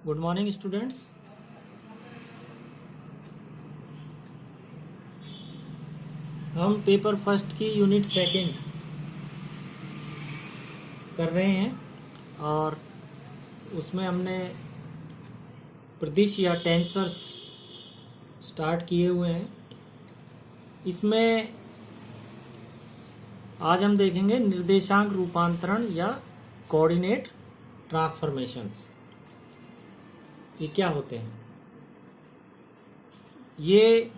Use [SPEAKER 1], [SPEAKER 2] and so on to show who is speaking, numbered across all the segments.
[SPEAKER 1] Good morning students. हम paper first की unit second कर रहे हैं और उसमें हमने प्रदिश या टेंसर्स स्टार्ट किए हुए हैं। इसमें आज हम देखेंगे निर्देशांक रूपांतरण या कोऑर्डिनेट ट्रांसफॉर्मेशंस। ये क्या होते हैं? ये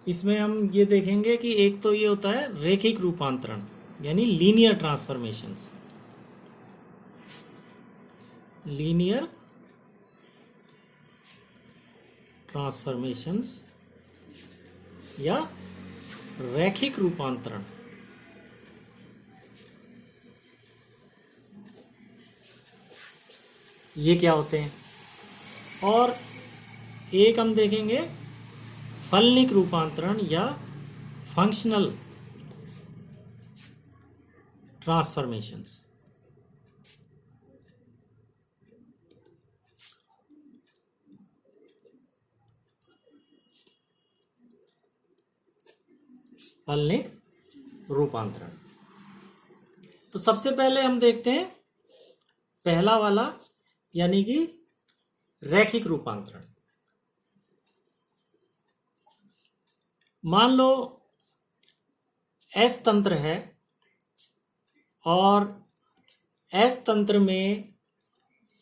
[SPEAKER 1] इसमें हम ये देखेंगे कि एक तो ये होता है रेखिक रूपांतरण यानी लीनियर ट्रांसफॉर्मेशंस, लीनियर ट्रांसफॉर्मेशंस या रैखिक रूपांतरण। ये क्या होते हैं? और एक हम देखेंगे फलनिक रूपांतरण या फंक्शनल ट्रांसफॉर्मेशंस। फलनिक रूपांतरण। तो सबसे पहले हम देखते हैं पहला वाला यानी कि रैखिक रूपांतरण। मान लो एस तंत्र है और एस तंत्र में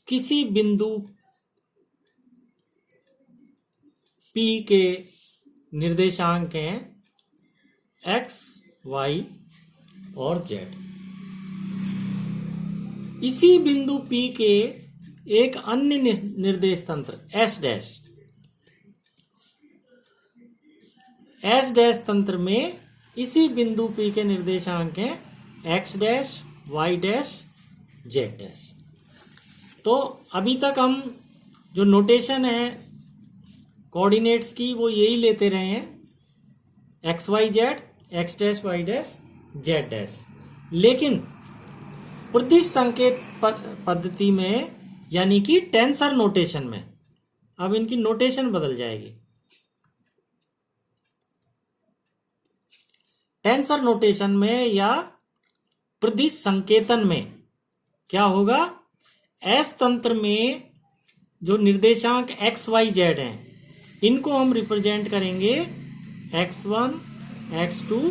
[SPEAKER 1] किसी बिंदु P के निर्देशांक हैं x, y और z। इसी बिंदु P के एक अन्य निर्देश तंत्र S डैश तंत्र में इसी बिंदु P के निर्देशांक हैं x dash, y dash, z dash. तो अभी तक हम जो नोटेशन है कोऑर्डिनेट्स की वो यही लेते रहे हैं x y z, x dash, y dash, z dash. लेकिन प्रदिश संकेत पद्धति में यानी कि टेंसर नोटेशन में अब इनकी नोटेशन बदल जाएगी। टेंसर नोटेशन में या प्रदिश संकेतन में क्या होगा? एस तंत्र में जो निर्देशांक x y z हैं इनको हम रिप्रेजेंट करेंगे x1, x2,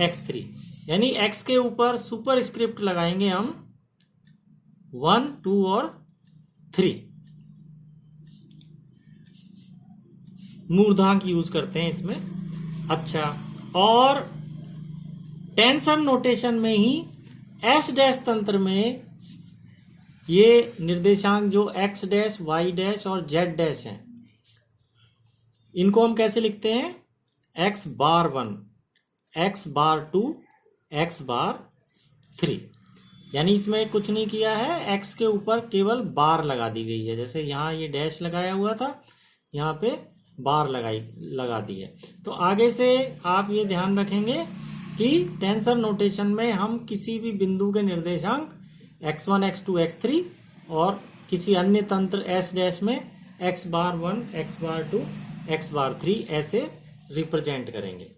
[SPEAKER 1] x3 यानी x के ऊपर सुपर स्क्रिप्ट लगाएंगे हम 1, 2 और 3। मूर्धांक यूज करते हैं इसमें। अच्छा, और टेंसर नोटेशन में ही एस डैश तंत्र में ये निर्देशांक जो x डैश, y डैश और z डैश हैं इनको हम कैसे लिखते हैं? x bar 1, x bar 2, x bar 3। यानी इसमें कुछ नहीं किया है, x के ऊपर केवल बार लगा दी गई है। जैसे यहाँ ये डैश लगाया हुआ था, यहाँ पे बार लगा दी है। तो आगे से आप ये ध्यान रखेंगे कि टेंसर नोटेशन में हम किसी भी बिंदु के निर्देशांक x1, x2, x3 और किसी अन्य तंत्र s डैश में x bar 1, x bar 2, x bar 3 ऐसे रिप्रेजेंट करेंगे।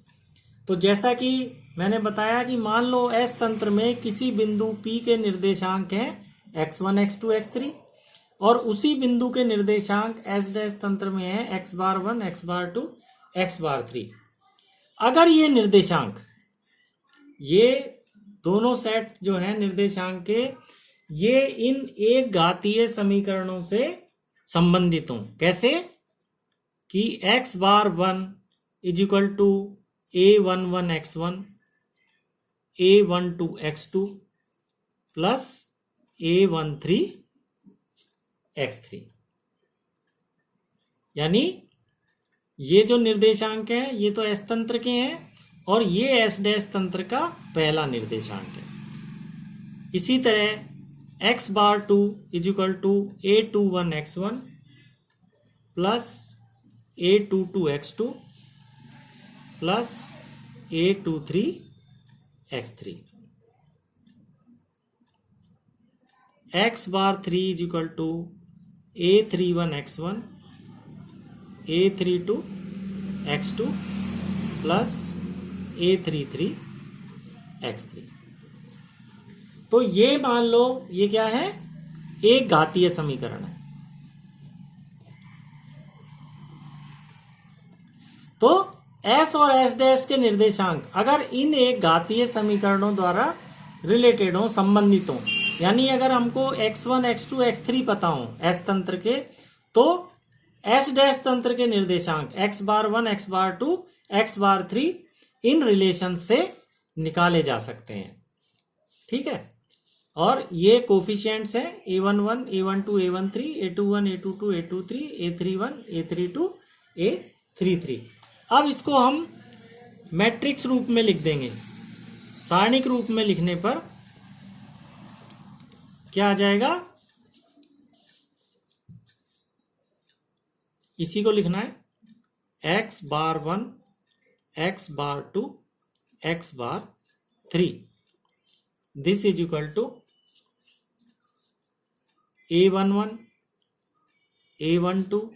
[SPEAKER 1] तो जैसा कि मैंने बताया कि मान लो S तंत्र में किसी बिंदु P के निर्देशांक हैं x1, x2, x3 और उसी बिंदु के निर्देशांक S डैश तंत्र में है x bar 1, x bar 2, x bar 3। अगर ये निर्देशांक, ये दोनों सेट जो है निर्देशांक के, ये इन एक घातीय समीकरणों से संबंधित हों। कैसे? कि x bar 1 is equal to a11 x1, a12 x2 plus a13 x3। यानी ये जो निर्देशांक हैं ये तो S तंत्र के हैं और ये S डैश तंत्र का पहला निर्देशांक है। इसी तरह x bar 2 is equal to a21 x1 plus a22 x2 plus a23 x3। X bar 3 is equal to A31 x1 A32 x2 plus A33 x3। तो ये मान लो ये क्या है, एक घातीय समीकरण है। तो S और S डैश के निर्देशांक अगर इन एक घातीय समीकरणों द्वारा रिलेटेड हो, संबंधित हो, यानी अगर हमको x1 x2 x3 पता हो S तंत्र के, तो S डैश तंत्र के निर्देशांक x bar 1 x bar 2 x bar 3 in relation से निकाले जा सकते हैं। ठीक है, और ये कोफिशिएंट्स हैं A11 A12 A13 A21 A22 A23 A31 A32 A33। अब इसको हम मैट्रिक्स रूप में लिख देंगे। सारणिक रूप में लिखने पर क्या आ जाएगा, इसी को लिखना है x bar 1 x bar 2 x bar 3, this is equal to A11 A12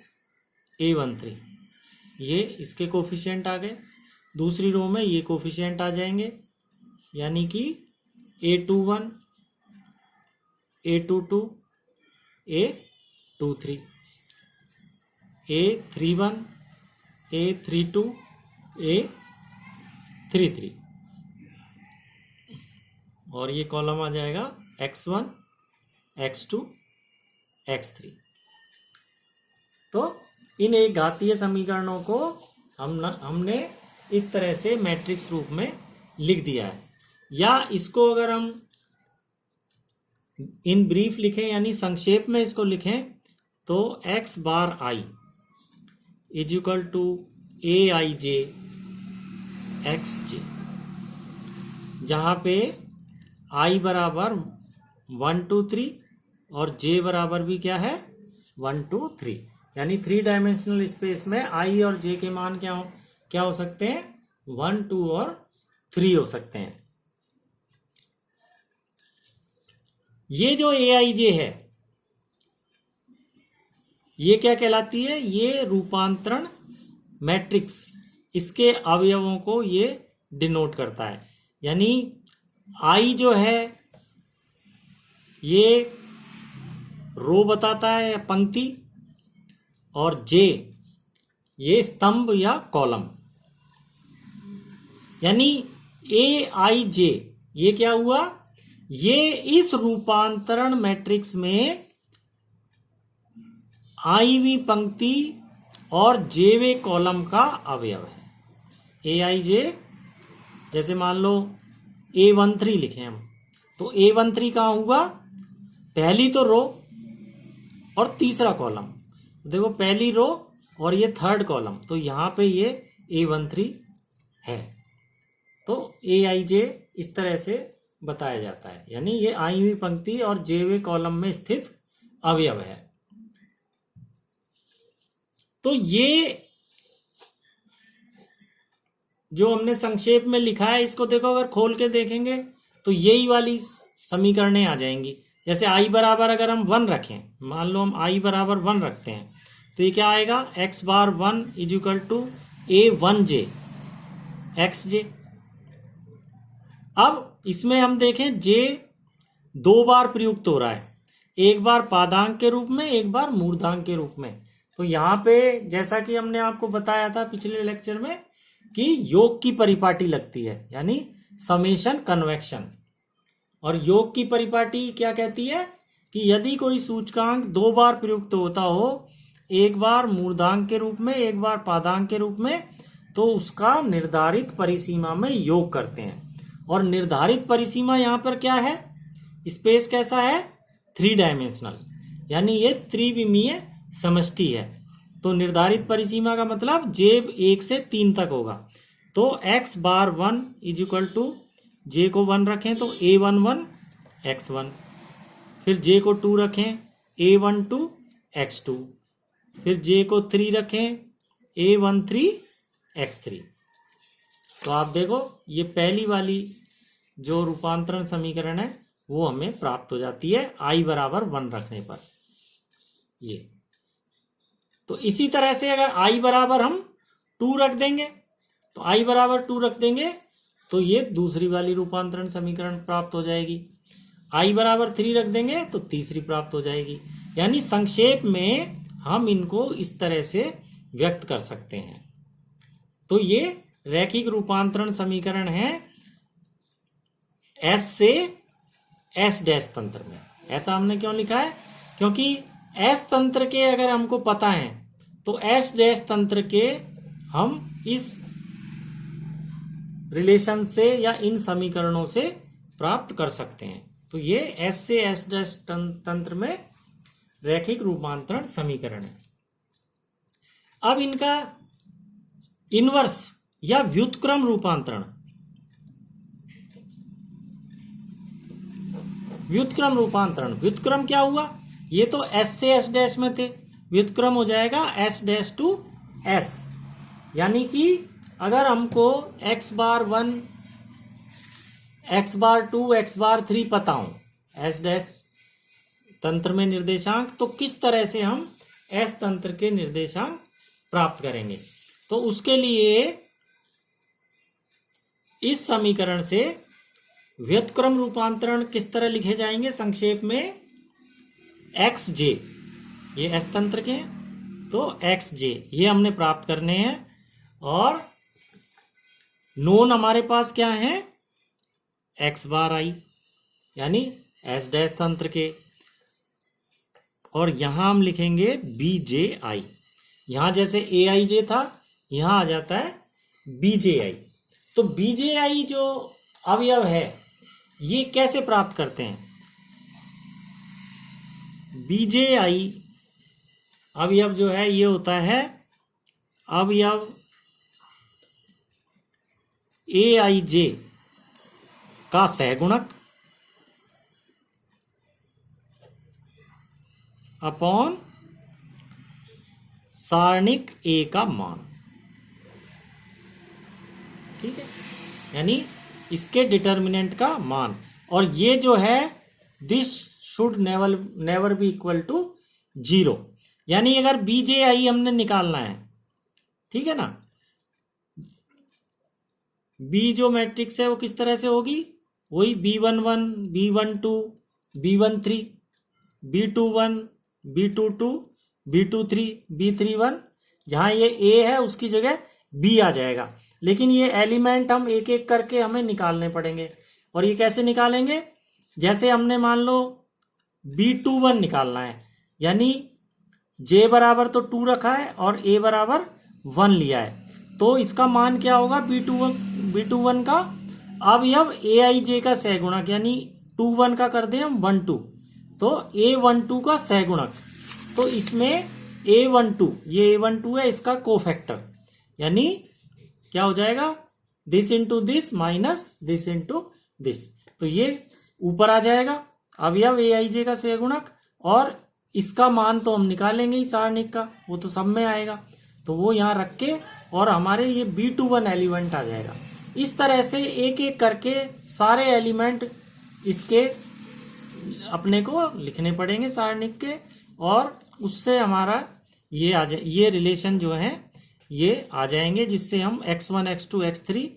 [SPEAKER 1] A13। ये इसके कोफिशिएंट आ गए। दूसरी रो में ये कोफिशिएंट आ जाएंगे, यानी कि A21 A22 A23 A31 A32 A33, और ये कॉलम आ जाएगा x1 x2 x3। तो इन एक घातीय समीकरणों को हमने इस तरह से मैट्रिक्स रूप में लिख दिया है। या इसको अगर हम इन ब्रीफ लिखें, यानी संक्षेप में इसको लिखें, तो x bar i is equal to aij xj, जहां पे i बराबर 1 2 3 और j बराबर भी क्या है 1 2 3, यानी 3 डायमेंशनल स्पेस में i और j के मान क्या हो सकते हैं, 1 2 और 3 हो सकते हैं। ये जो aij है ये क्या कहलाती है, ये रूपांतरण मैट्रिक्स, इसके अवयवों को ये डिनोट करता है। यानी i जो है ये रो बताता है, पंक्ति, और j ये स्तंभ या कॉलम। यानी aij ये क्या हुआ, ये इस रूपांतरण मैट्रिक्स में आईवी पंक्ति और जेवे कॉलम का अवयव है। aij जैसे मान लो A13 लिखे हम, तो A13 कहाँ हुआ, पहली तो रो और तीसरा कॉलम। देखो पहली रो और ये थर्ड कॉलम, तो यहाँ पे ये A13 है। तो aij इस तरह से बताया जाता है, यानी ये आईवी पंक्ति और जेवे कॉलम में स्थित अवयव है। तो ये जो हमने संक्षेप में लिखा है, इसको देखो अगर खोल के देखेंगे तो यही वाली समीकरणें आ जाएंगी। जैसे i बराबर अगर हम 1 रखें, मान लो हम i बराबर 1 रखते हैं, तो ये क्या आएगा, x bar 1 is equal to A1j xj। अब इसमें हम देखें j 2 बार प्रयुक्त हो रहा है, एक बार पादांक के रूप में, एक बार मूर्धांक के रूप में। तो यहाँ पे जैसा कि हमने आपको बताया था पिछले लेक्चर में कि योग की परिपाटी लगती है, यानी समेशन कन्वेक्शन। और योग की परिपाटी क्या कहती है कि यदि कोई सूचकांक 2 बार प्रयुक्त होता हो, एक बार मूर्धांक के रूप में, एक बार पादांक के रूप में, तो उसका निर्धारित परिसीमा में योग करते हैं। और निर्धारित परिसीमा यहाँ पर क्या है, स्पेस कैसा है, 3 डायमेंशनल, यानी ये त्रिविमीय समष्टि है। तो निर्धारित परिसीमा का मतलब j 1 से 3 तक होगा। तो x bar 1 is equal to j को 1 रखें तो A11 x1, फिर j को 2 रखें A12 x2, फिर j को 3 रखें A13 x3। तो आप देखो ये पहली वाली जो रूपांतरण समीकरण है वो हमें प्राप्त हो जाती है i बराबर 1 रखने पर। ये तो इसी तरह से अगर i बराबर हम 2 रख देंगे, तो i बराबर 2 रख देंगे तो ये दूसरी वाली रूपांतरण समीकरण प्राप्त हो जाएगी। i बराबर 3 रख देंगे तो तीसरी प्राप्त हो जाएगी। यानी संक्षेप में हम इनको इस तरह से व्यक्त कर सकते हैं। तो ये रैखिक रूपांतरण समीकरण है S से S डैश तंत्र में। ऐसा हमने क्यों लिखा है? क्योंकि S तंत्र के अगर हमको पता है तो S डैश तंत्र के हम इस रिलेशन से या इन समीकरणों से प्राप्त कर सकते हैं। तो ये S से S डैश तंत्र में रैखिक रूपांतरण समीकरण है। अब इनका इनवर्स या व्युत्क्रम रूपांतरण, व्युत्क्रम क्या हुआ? ये तो S से S डैश में थे, व्युत्क्रम हो जाएगा S डैश टू S। यानी कि अगर हमको x bar 1, x bar 2, x bar 3 पता हो S डैश तंत्र में निर्देशांक, तो किस तरह से हम S तंत्र के निर्देशांक प्राप्त करेंगे? तो उसके लिए इस समीकरण से व्युत्क्रम रूपांतरण किस तरह लिखे जाएंगे? संक्षेप में xj, ये S तंत्र के हैं तो xj ये हमने प्राप्त करने हैं। और नोन हमारे पास क्या है? x बार i, यानी S डैश तंत्र के। और यहां हम लिखेंगे bji। यहां जैसे aij था, यहां आ जाता है bji। तो bji जो अवयव है ये कैसे प्राप्त करते हैं? bji अवयव जो है ये होता है अवयव aij का सहगुणक अपॉन सारणिक a का मान। ठीक है, यानी इसके डिटर्मिनेंट का मान। और ये जो है this should never be equal to 0। यानी अगर bji हमने निकालना है, ठीक है ना, b जो मैट्रिक्स है वो किस तरह से होगी? वही b11, b12, b13, b21, b22, b23, b31। जहां ये a है उसकी जगह b आ जाएगा। लेकिन ये एलिमेंट हम एक एक करके हमें निकालने पड़ेंगे। और ये कैसे निकालेंगे? जैसे हमने मान लो b21 निकालना है, यानी j बराबर तो 2 रखा है और a बराबर 1 लिया है, तो इसका मान क्या होगा? b21 का अवयव aij का सहगुणक, यानी 21 का कर दें हम 12, तो a12 का सहगुणक। तो इसमें a12, ये a12 है, इसका कोफैक्टर, यानी क्या हो जाएगा? This into this minus this into this. तो ये ऊपर आ जाएगा अवयव aij का सहगुणक, और इसका मान तो हम निकालेंगे ही सारणिक का, वो तो सब में आएगा, तो वो यहाँ रख के और हमारे ये b21 एलिमेंट आ जाएगा। इस तरह से एक एक करके सारे एलिमेंट इसके अपने को लिखने पड़ेंगे सारणिक के, और उससे हमारा ये रिलेशन जो है ये आ जाएंगे, जिससे हम x1, x2, x3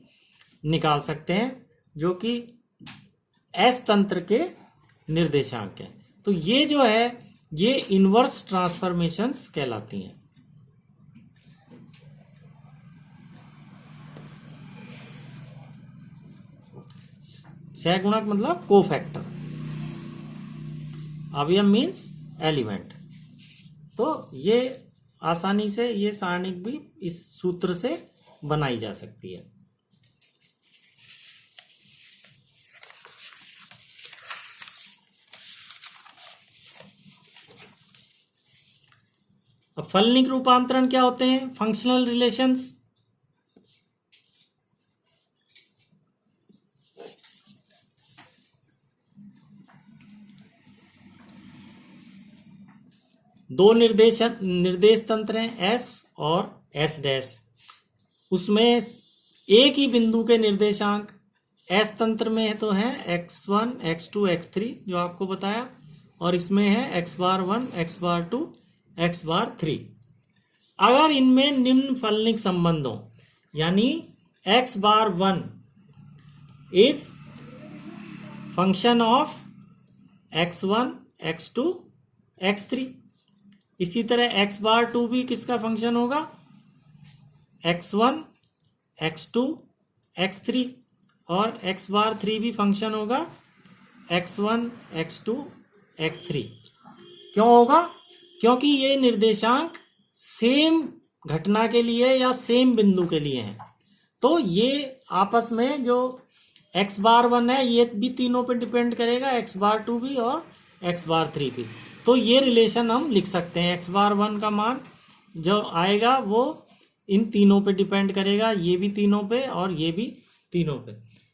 [SPEAKER 1] निकाल सकते हैं, जो कि S तंत्र के निर्देशांक हैं। तो ये जो है ये इनवर्स ट्रांसफॉर्मेशंस कहलाती हैं। सहगुणक मतलब कोफैक्टर, अवयव मीन्स एलिमेंट। तो ये आसानी से ये सारणिक भी इस सूत्र से बनाई जा सकती है। अब फलनिक रूपांतरण क्या होते हैं? Functional relations. दो निर्देश तंत्र हैं S और S डैश। उसमें एक ही बिंदु के निर्देशांक एस तंत्र में तो है x1 x2 x3 जो आपको बताया, और इसमें है x bar 1 x bar 2 x bar 3। अगर इनमें निम्न फलनिक संबंध हो, यानी x bar 1 is function of x1 x2 x3, इसी तरह x बार 2 भी किसका फंक्शन होगा, x1 x2 x3, और x बार 3 भी फंक्शन होगा x1 x2 x3। क्यों होगा, क्योंकि ये निर्देशांक सेम घटना के लिए या सेम बिंदु के लिए हैं। तो ये आपस में जो x बार 1 है ये भी तीनों पे डिपेंड करेगा, x बार 2 भी और x बार 3 भी। तो ये रिलेशन हम लिख सकते हैं, x बार 1 का मान जो आएगा वो इन तीनों पे डिपेंड करेगा, ये भी तीनों पे और ये भी तीनों पे।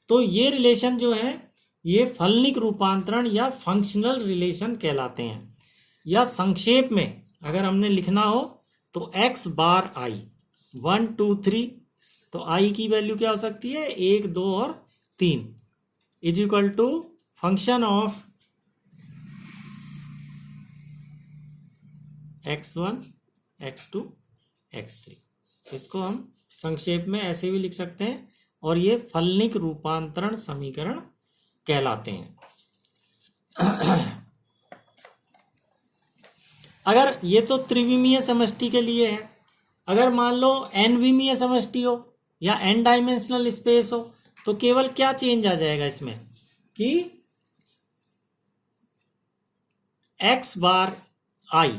[SPEAKER 1] तो ये रिलेशन जो है ये फलनिक रूपांतरण या फंक्शनल रिलेशन कहलाते हैं। या संक्षेप में अगर हमने लिखना हो तो x बार i 1 2 3, तो i की वैल्यू क्या हो सकती है, 1 2 और 3 is equal to function of x1 x2 x3। इसको हम संक्षेप में ऐसे भी लिख सकते हैं, और ये फलनिक रूपांतरण समीकरण कहलाते हैं। अगर ये तो त्रिविमीय समष्टि के लिए है, अगर मान लो n विमीय समष्टि हो या n डायमेंशनल स्पेस हो, तो केवल क्या चेंज आ जाएगा इसमें कि x bar i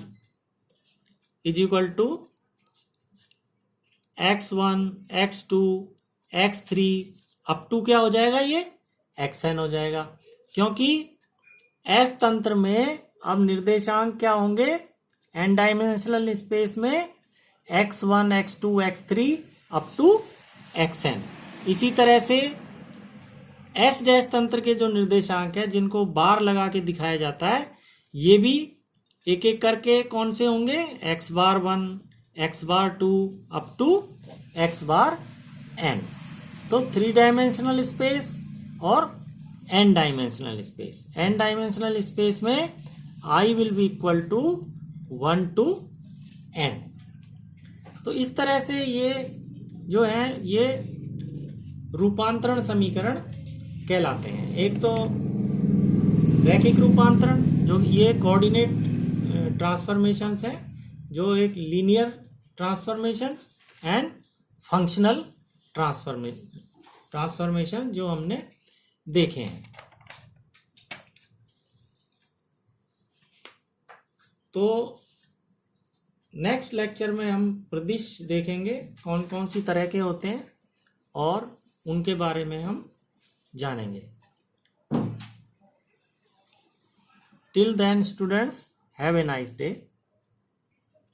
[SPEAKER 1] is equal to x1 x2 x3 up to क्या हो जाएगा, ये xn हो जाएगा। क्योंकि S तंत्र में अब निर्देशांक क्या होंगे, n डायमेंशनल स्पेस में x1 x2 x3 up to xn। इसी तरह से S डैश तंत्र के जो निर्देशांक है जिनको बार लगा के दिखाया जाता है, ये भी एक एक करके कौन से होंगे, x bar 1 x bar 2 up to x bar n। तो 3 डायमेंशनल स्पेस और n dimensional space. n dimensional space में i will be equal to 1 to n। तो इस तरह से ये जो है ये रूपांतरण समीकरण कहलाते हैं। एक तो रैखिक रूपांतरण जो ये कोऑर्डिनेट ट्रांसफॉर्मेशंस हैं, जो एक linear transformations, and functional transformation जो हमने देखे हैं। तो नेक्स्ट लेक्चर में हम प्रदिश देखेंगे कौन कौन सी तरह के होते हैं और उनके बारे में हम जानेंगे। Till then students, have a nice day.